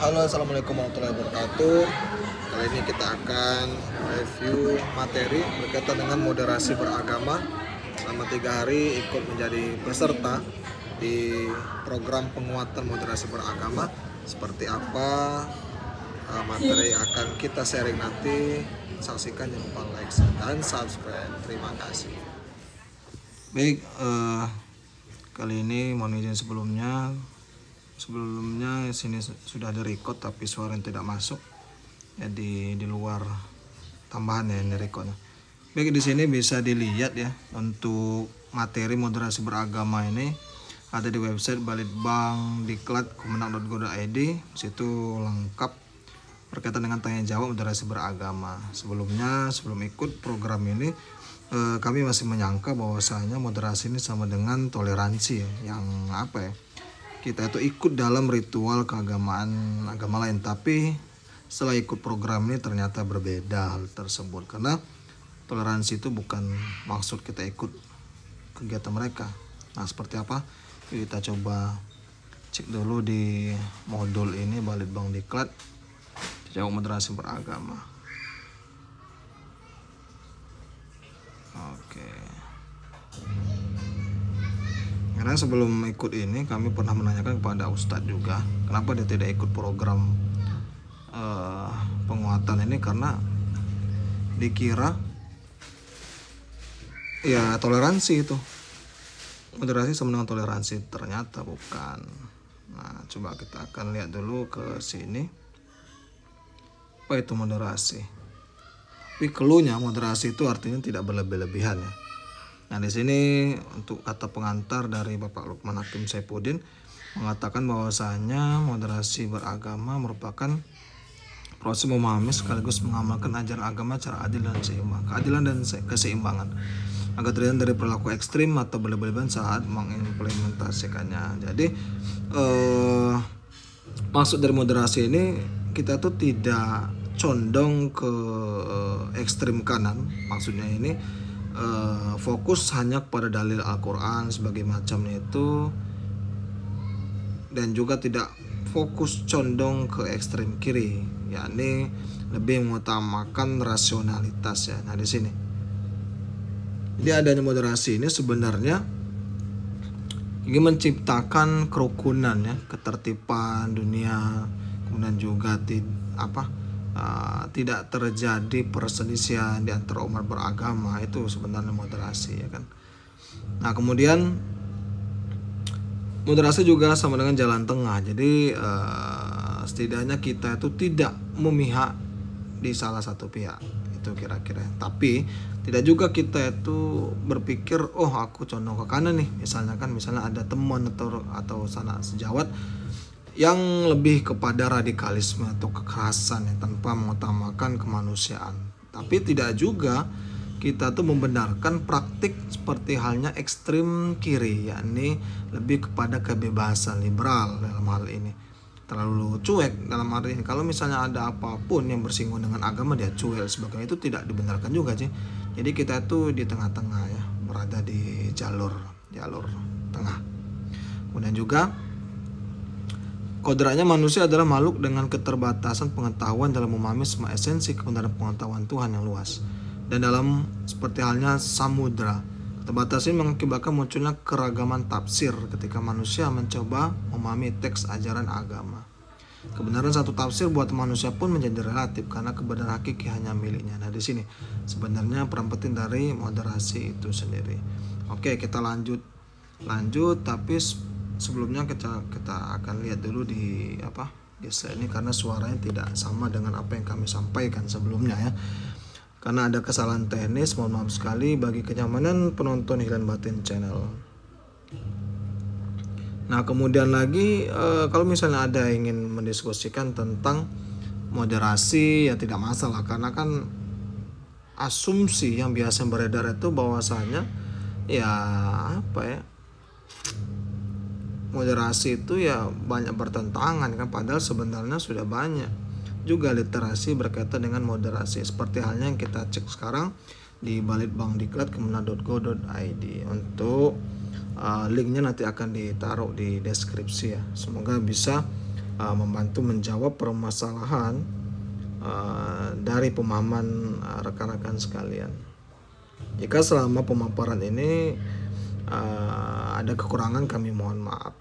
Halo, assalamualaikum warahmatullahi wabarakatuh. Kali ini kita akan review materi berkaitan dengan moderasi beragama. Selama 3 hari ikut menjadi peserta di program penguatan moderasi beragama. Seperti apa materi akan kita sharing nanti. Saksikan, jangan lupa like dan subscribe. Terima kasih. Baik, kali ini mohon izin sebelumnya sini sudah ada record tapi suara yang tidak masuk, jadi di luar tambahan ya ini recordnya. Baik, di sini bisa dilihat ya, untuk materi moderasi beragama ini ada di website balitbangdiklat.kemenang.go.id. Situ lengkap berkaitan dengan tanya jawab moderasi beragama. Sebelum ikut program ini kami masih menyangka bahwasanya moderasi ini sama dengan toleransi ya, yang apa ya, kita itu ikut dalam ritual keagamaan agama lain. Tapi setelah ikut program ini ternyata berbeda hal tersebut, karena toleransi itu bukan maksud kita ikut kegiatan mereka. Nah, seperti apa? Yuk kita coba cek dulu di modul ini, Balitbang Diklat jawab moderasi beragama. Oke. Karena sebelum ikut ini kami pernah menanyakan kepada Ustadz juga, kenapa dia tidak ikut program penguatan ini, karena dikira ya toleransi itu, moderasi sama dengan toleransi, ternyata bukan. Nah, coba kita akan lihat dulu ke sini, apa itu moderasi. Tapi cluenya moderasi itu artinya tidak berlebih-lebihan ya. Nah, di sini untuk kata pengantar dari Bapak Lukman Hakim Saifuddin mengatakan bahwasanya moderasi beragama merupakan proses memahami sekaligus mengamalkan ajaran agama secara adil dan seimbang, keadilan dan keseimbangan, agar terhindar dari perilaku ekstrim atau berlebih-lebihan saat mengimplementasikannya. Jadi maksud dari moderasi ini, kita tuh tidak condong ke ekstrim kanan. Maksudnya ini fokus hanya kepada dalil Al-Quran sebagai macamnya itu, dan juga tidak fokus condong ke ekstrem kiri, yakni lebih mengutamakan rasionalitas ya. Nah, di sini jadi adanya moderasi ini sebenarnya ingin menciptakan kerukunan ya, ketertiban dunia, kemudian juga tidak terjadi perselisihan di antara umat beragama. Itu sebenarnya moderasi ya kan. Nah, kemudian moderasi juga sama dengan jalan tengah. Jadi setidaknya kita itu tidak memihak di salah satu pihak, itu kira-kira. Tapi tidak juga kita itu berpikir, oh aku condong ke kanan nih, misalnya ada teman atau sanak sejawat yang lebih kepada radikalisme atau kekerasan ya, tanpa mengutamakan kemanusiaan. Tapi tidak juga kita tuh membenarkan praktik seperti halnya ekstrem kiri, yakni lebih kepada kebebasan liberal dalam hal ini. Terlalu cuek dalam arti ini, kalau misalnya ada apapun yang bersinggungan dengan agama dia cuek sebagainya, itu tidak dibenarkan juga sih. Jadi kita tuh di tengah-tengah ya, berada di jalur tengah. Kemudian juga kodratnya manusia adalah makhluk dengan keterbatasan pengetahuan dalam memahami semua esensi kebenaran pengetahuan Tuhan yang luas. Dan dalam seperti halnya samudra, keterbatasan ini mengakibatkan munculnya keragaman tafsir ketika manusia mencoba memahami teks ajaran agama. Kebenaran satu tafsir buat manusia pun menjadi relatif karena kebenaran hakiki hanya miliknya. Nah, di sini sebenarnya peran penting dari moderasi itu sendiri. Oke, kita lanjut, tapi sebelumnya kita akan lihat dulu di slide ini, karena suaranya tidak sama dengan apa yang kami sampaikan sebelumnya ya. Karena ada kesalahan teknis, mohon maaf sekali bagi kenyamanan penonton Hilal Batin Channel. Nah, kemudian lagi kalau misalnya ada yang ingin mendiskusikan tentang moderasi ya tidak masalah, karena kan asumsi yang biasa beredar itu bahwasanya ya moderasi itu ya banyak bertentangan kan, padahal sebenarnya sudah banyak juga literasi berkaitan dengan moderasi, seperti halnya yang kita cek sekarang di balitbangdiklat.kemenang.go.id. Untuk linknya nanti akan ditaruh di deskripsi ya, semoga bisa membantu menjawab permasalahan dari pemahaman rekan-rekan sekalian. Jika selama pemaparan ini ada kekurangan, kami mohon maaf.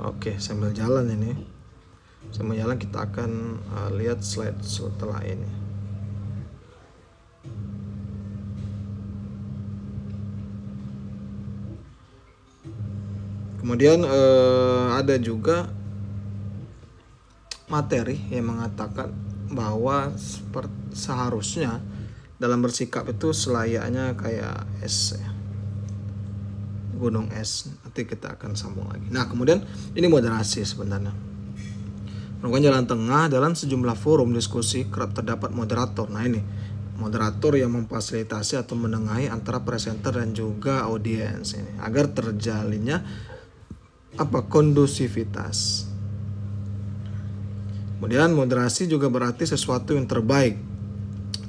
Oke, sambil jalan kita akan lihat slide setelah ini. Kemudian ada juga materi yang mengatakan bahwa seharusnya dalam bersikap itu selayaknya kayak es ya. Gunung es. Nanti kita akan sambung lagi. Nah, kemudian ini moderasi sebenarnya. Menemukan jalan tengah dalam sejumlah forum diskusi kerap terdapat moderator. Nah, ini moderator yang memfasilitasi atau menengahi antara presenter dan juga audiens ini agar terjalinnya kondusivitas. Kemudian moderasi juga berarti sesuatu yang terbaik,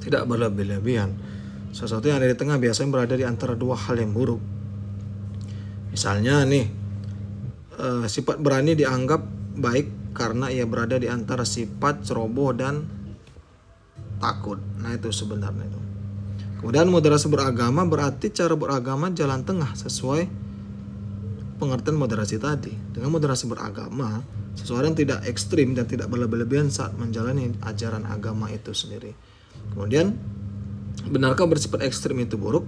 tidak berlebih-lebihan. Sesuatu yang ada di tengah biasanya berada di antara dua hal yang buruk. Misalnya sifat berani dianggap baik karena ia berada di antara sifat ceroboh dan takut. Nah, itu sebenarnya itu. Kemudian moderasi beragama berarti cara beragama jalan tengah sesuai pengertian moderasi tadi. Dengan moderasi beragama, seseorang tidak ekstrim dan tidak berlebih-lebihan saat menjalani ajaran agama itu sendiri. Kemudian, benarkah bersifat ekstrim itu buruk?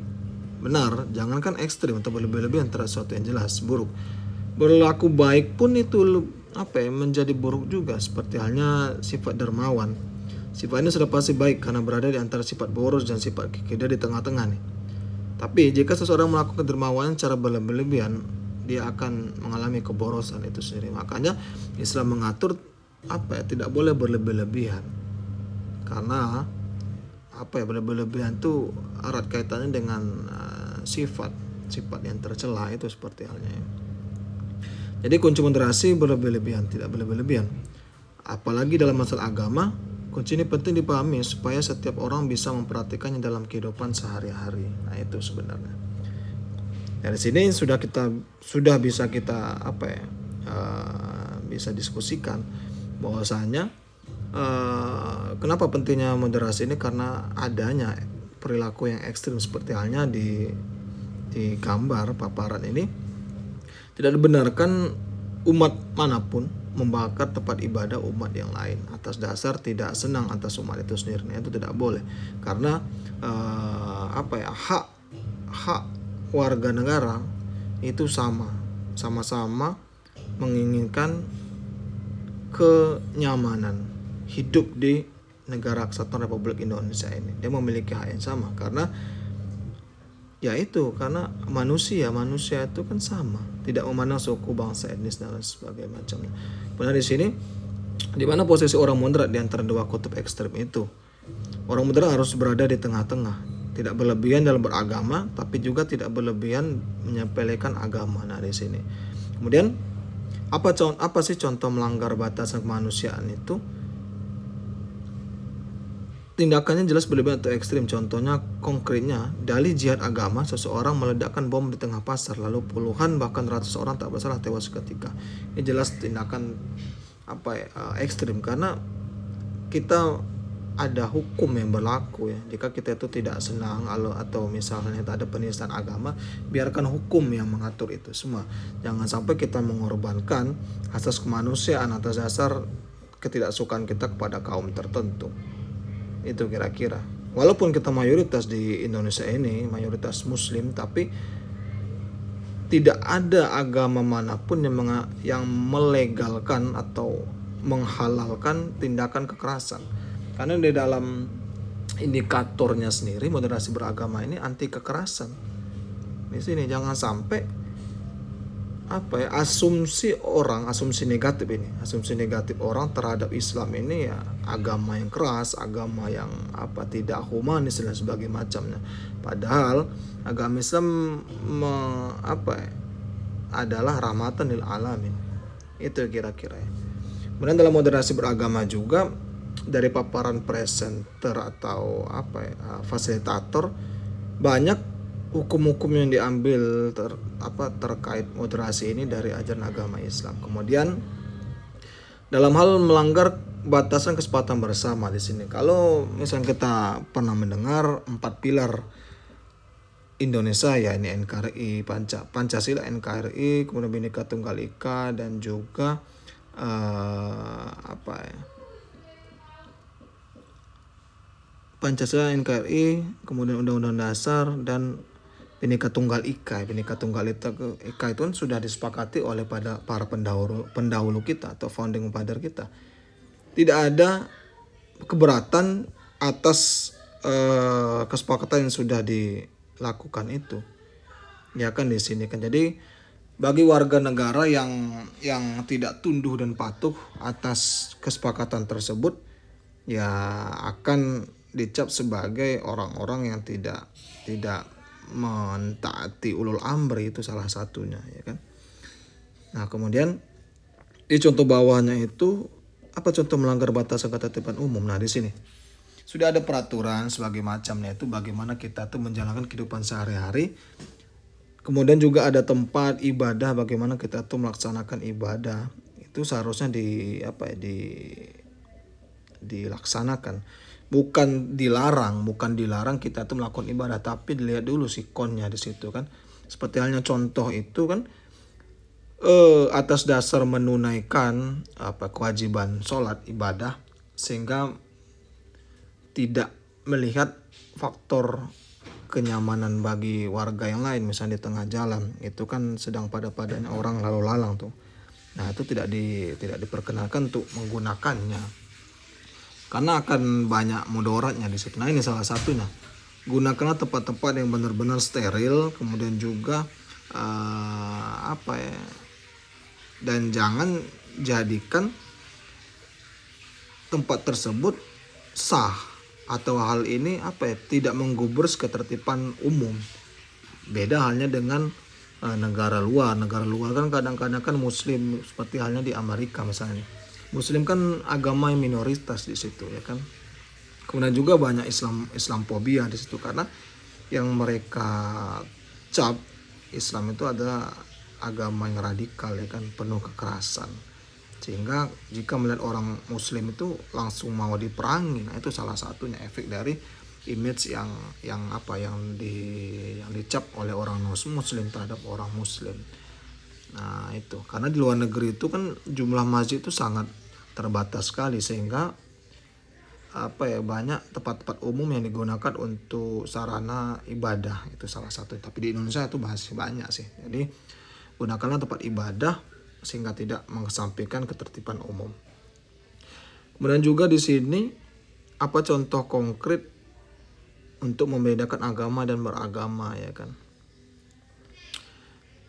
Benar, jangankan ekstrim atau berlebih-lebihan terhadap sesuatu yang jelas buruk. Berlaku baik pun itu menjadi buruk juga, seperti halnya sifat dermawan. Sifat ini sudah pasti baik karena berada di antara sifat boros dan sifat kikir di tengah-tengah nih. Tapi jika seseorang melakukan dermawan secara berlebih-lebihan, dia akan mengalami keborosan itu sendiri. Makanya Islam mengatur tidak boleh berlebih-lebihan. Karena berlebih-lebihan itu erat kaitannya dengan sifat yang tercela itu seperti halnya. Jadi kunci moderasi berlebih-lebihan, tidak berlebih-lebihan. Apalagi dalam masalah agama, kunci ini penting dipahami supaya setiap orang bisa memperhatikannya dalam kehidupan sehari-hari. Nah, itu sebenarnya. Dari sini sudah bisa kita bisa diskusikan bahwasanya kenapa pentingnya moderasi ini, karena adanya perilaku yang ekstrim seperti halnya di gambar paparan ini tidak dibenarkan umat manapun membakar tempat ibadah umat yang lain atas dasar tidak senang atas umat itu sendiri. Nah, itu tidak boleh karena hak warga negara itu sama-sama menginginkan kenyamanan hidup di negara kesatuan Republik Indonesia ini. Dia memiliki hak yang sama karena karena manusia itu kan sama, tidak memandang suku, bangsa, etnis dan sebagainya macamnya. Benar di sini di mana posisi orang moderat di antara dua kutub ekstrem itu. Orang moderat harus berada di tengah-tengah, tidak berlebihan dalam beragama tapi juga tidak berlebihan menyepelekan agama. Nah, di sini. Kemudian apa sih contoh melanggar batasan kemanusiaan itu? Tindakannya jelas berlebihan atau ekstrim. Contohnya konkretnya, dalih jihad agama, seseorang meledakkan bom di tengah pasar, lalu puluhan bahkan ratus orang tak bersalah tewas seketika. Ini jelas tindakan ekstrim karena kita ada hukum yang berlaku ya. Jika kita itu tidak senang atau misalnya tak ada penistaan agama, biarkan hukum yang mengatur itu semua. Jangan sampai kita mengorbankan asas kemanusiaan atas dasar ketidaksukaan kita kepada kaum tertentu. Itu kira-kira. Walaupun kita mayoritas di Indonesia ini mayoritas muslim, tapi tidak ada agama manapun yang melegalkan atau menghalalkan tindakan kekerasan. Karena di dalam indikatornya sendiri moderasi beragama ini anti kekerasan. Di sini jangan sampai asumsi negatif orang terhadap Islam ini ya agama yang keras, agama yang tidak humanis dan sebagainya macamnya. Padahal agama Islam adalah rahmatan lil alamin. Itu kira-kira ya. Kemudian dalam moderasi beragama juga dari paparan presenter atau fasilitator banyak hukum-hukum yang diambil terkait moderasi ini dari ajaran agama Islam. Kemudian dalam hal melanggar batasan kesepakatan bersama di sini, kalau misalnya kita pernah mendengar 4 pilar Indonesia, ya ini NKRI, Pancasila, NKRI, kemudian Bhinneka Tunggal Ika, dan juga Pancasila, NKRI, kemudian Undang-Undang Dasar, dan Bhinneka Tunggal Ika. Bhinneka Tunggal Ika itu kan sudah disepakati oleh para pendahulu kita atau founding father kita. Tidak ada keberatan atas kesepakatan yang sudah dilakukan itu, ya kan di sini kan. Jadi bagi warga negara yang tidak tunduk dan patuh atas kesepakatan tersebut, ya akan dicap sebagai orang-orang yang tidak mentaati ulul amri, itu salah satunya, ya kan. Nah, kemudian di contoh bawahnya itu apa contoh melanggar batasan ketertiban umum. Nah, di sini sudah ada peraturan sebagai macamnya, itu bagaimana kita tuh menjalankan kehidupan sehari-hari. Kemudian juga ada tempat ibadah, bagaimana kita tuh melaksanakan ibadah. Itu seharusnya dilaksanakan. Bukan dilarang kita tuh melakukan ibadah, tapi dilihat dulu sikonnya di situ kan. Seperti halnya contoh itu kan, atas dasar menunaikan kewajiban sholat ibadah, sehingga tidak melihat faktor kenyamanan bagi warga yang lain, misalnya di tengah jalan itu kan sedang padanya orang lalu lalang tuh. Nah, itu tidak diperkenankan untuk menggunakannya, karena akan banyak mudaratnya di situ. Nah, ini salah satunya. Gunakanlah tempat-tempat yang benar-benar steril, kemudian juga dan jangan jadikan tempat tersebut sah atau hal ini tidak menggubris ketertiban umum. Beda halnya dengan negara luar kan kadang-kadang kan Muslim, seperti halnya di Amerika misalnya. Muslim kan agama yang minoritas di situ, ya kan. Kemudian juga banyak Islamophobia di situ, karena yang mereka cap Islam itu adalah agama yang radikal, ya kan, penuh kekerasan. Sehingga jika melihat orang Muslim itu langsung mau diperangi. Nah, itu salah satunya efek dari image yang dicap oleh orang Muslim terhadap orang Muslim. Nah, itu karena di luar negeri itu kan jumlah masjid itu sangat terbatas sekali, sehingga banyak tempat-tempat umum yang digunakan untuk sarana ibadah, itu salah satu. Tapi di Indonesia itu masih banyak sih. Jadi gunakanlah tempat ibadah sehingga tidak mengesampingkan ketertiban umum. Kemudian juga di sini apa contoh konkret untuk membedakan agama dan beragama, ya kan.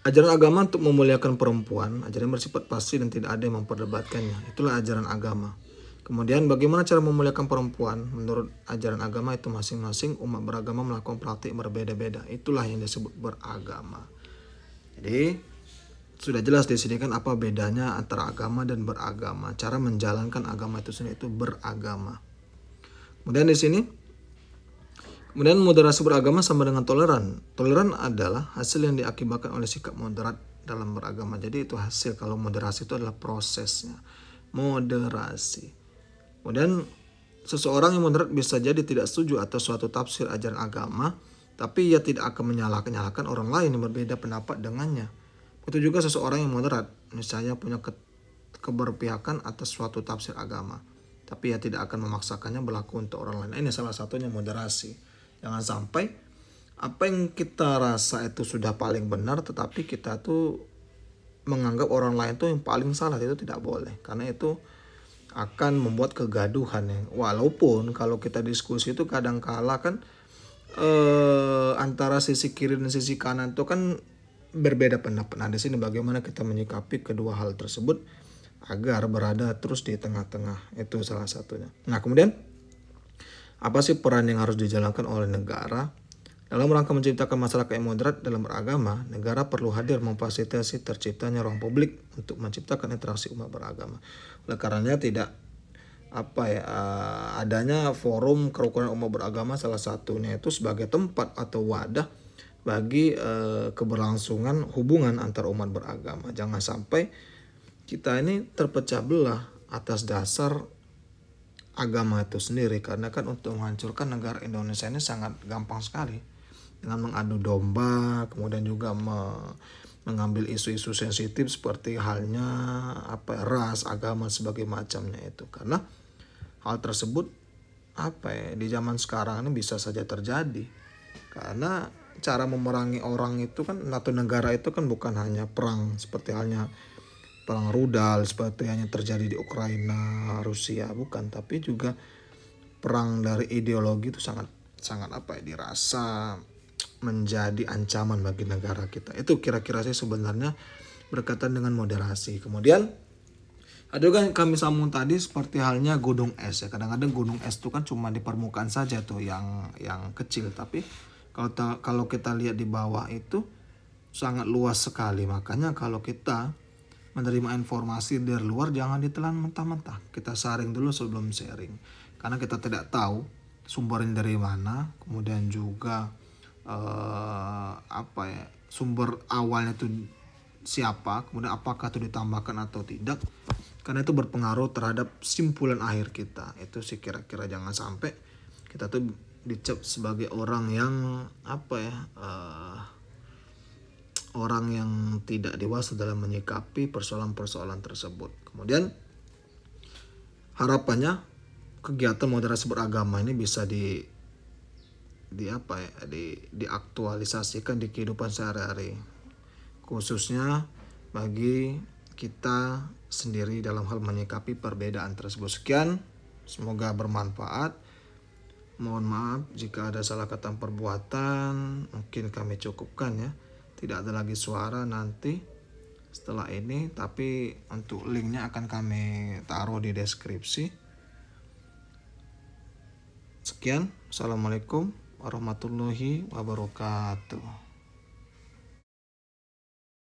Ajaran agama untuk memuliakan perempuan, ajaran bersifat pasti dan tidak ada yang memperdebatkannya. Itulah ajaran agama. Kemudian bagaimana cara memuliakan perempuan? Menurut ajaran agama itu masing-masing umat beragama melakukan praktik berbeda-beda. Itulah yang disebut beragama. Jadi sudah jelas di sini kan apa bedanya antara agama dan beragama. Cara menjalankan agama itu sendiri itu beragama. Kemudian di sini moderasi beragama sama dengan toleran. Toleran adalah hasil yang diakibatkan oleh sikap moderat dalam beragama. Jadi itu hasil, kalau moderasi itu adalah prosesnya. Moderasi. Kemudian seseorang yang moderat bisa jadi tidak setuju atas suatu tafsir ajaran agama, tapi ia tidak akan menyalahkan orang lain yang berbeda pendapat dengannya. Itu juga seseorang yang moderat, misalnya punya keberpihakan atas suatu tafsir agama, tapi ia tidak akan memaksakannya berlaku untuk orang lain. Ini salah satunya moderasi. Jangan sampai apa yang kita rasa itu sudah paling benar, tetapi kita tuh menganggap orang lain tuh yang paling salah. Itu tidak boleh, karena itu akan membuat kegaduhan ya. Walaupun kalau kita diskusi itu kadang-kala kan antara sisi kiri dan sisi kanan itu kan berbeda pendapat. Nah, di sini bagaimana kita menyikapi kedua hal tersebut agar berada terus di tengah-tengah, itu salah satunya. Nah, kemudian apa sih peran yang harus dijalankan oleh negara? Dalam rangka menciptakan masyarakat yang moderat dalam beragama, negara perlu hadir memfasilitasi terciptanya ruang publik untuk menciptakan interaksi umat beragama. Oleh karenanya adanya forum kerukunan umat beragama, salah satunya itu sebagai tempat atau wadah bagi keberlangsungan hubungan antar umat beragama. Jangan sampai kita ini terpecah belah atas dasar agama itu sendiri, karena kan untuk menghancurkan negara Indonesia ini sangat gampang sekali dengan mengadu domba, kemudian juga mengambil isu-isu sensitif seperti halnya ras, agama sebagai macamnya itu. Karena hal tersebut di zaman sekarang ini bisa saja terjadi, karena cara memerangi orang itu kan, satu negara itu kan bukan hanya perang seperti halnya perang rudal seperti hanya terjadi di Ukraina, Rusia, bukan, tapi juga perang dari ideologi itu sangat dirasa menjadi ancaman bagi negara kita. Itu kira-kira sih sebenarnya berkaitan dengan moderasi. Kemudian ada juga yang kami sambung tadi seperti halnya gunung es ya. Kadang-kadang gunung es itu kan cuma di permukaan saja tuh yang kecil, tapi kalau kita lihat di bawah itu sangat luas sekali. Makanya kalau kita menerima informasi dari luar jangan ditelan mentah-mentah. Kita saring dulu sebelum sharing. Karena kita tidak tahu sumbernya dari mana, kemudian juga sumber awalnya itu siapa, kemudian apakah itu ditambahkan atau tidak. Karena itu berpengaruh terhadap simpulan akhir kita. Itu sih kira-kira, jangan sampai kita tuh dicap sebagai orang yang orang yang tidak dewasa dalam menyikapi persoalan-persoalan tersebut. Kemudian harapannya kegiatan moderasi beragama ini bisa diaktualisasikan di kehidupan sehari-hari, khususnya bagi kita sendiri dalam hal menyikapi perbedaan tersebut. Sekian, semoga bermanfaat. Mohon maaf jika ada salah kata perbuatan, mungkin kami cukupkan ya. Tidak ada lagi suara nanti setelah ini, tapi untuk linknya akan kami taruh di deskripsi. Sekian, assalamualaikum warahmatullahi wabarakatuh.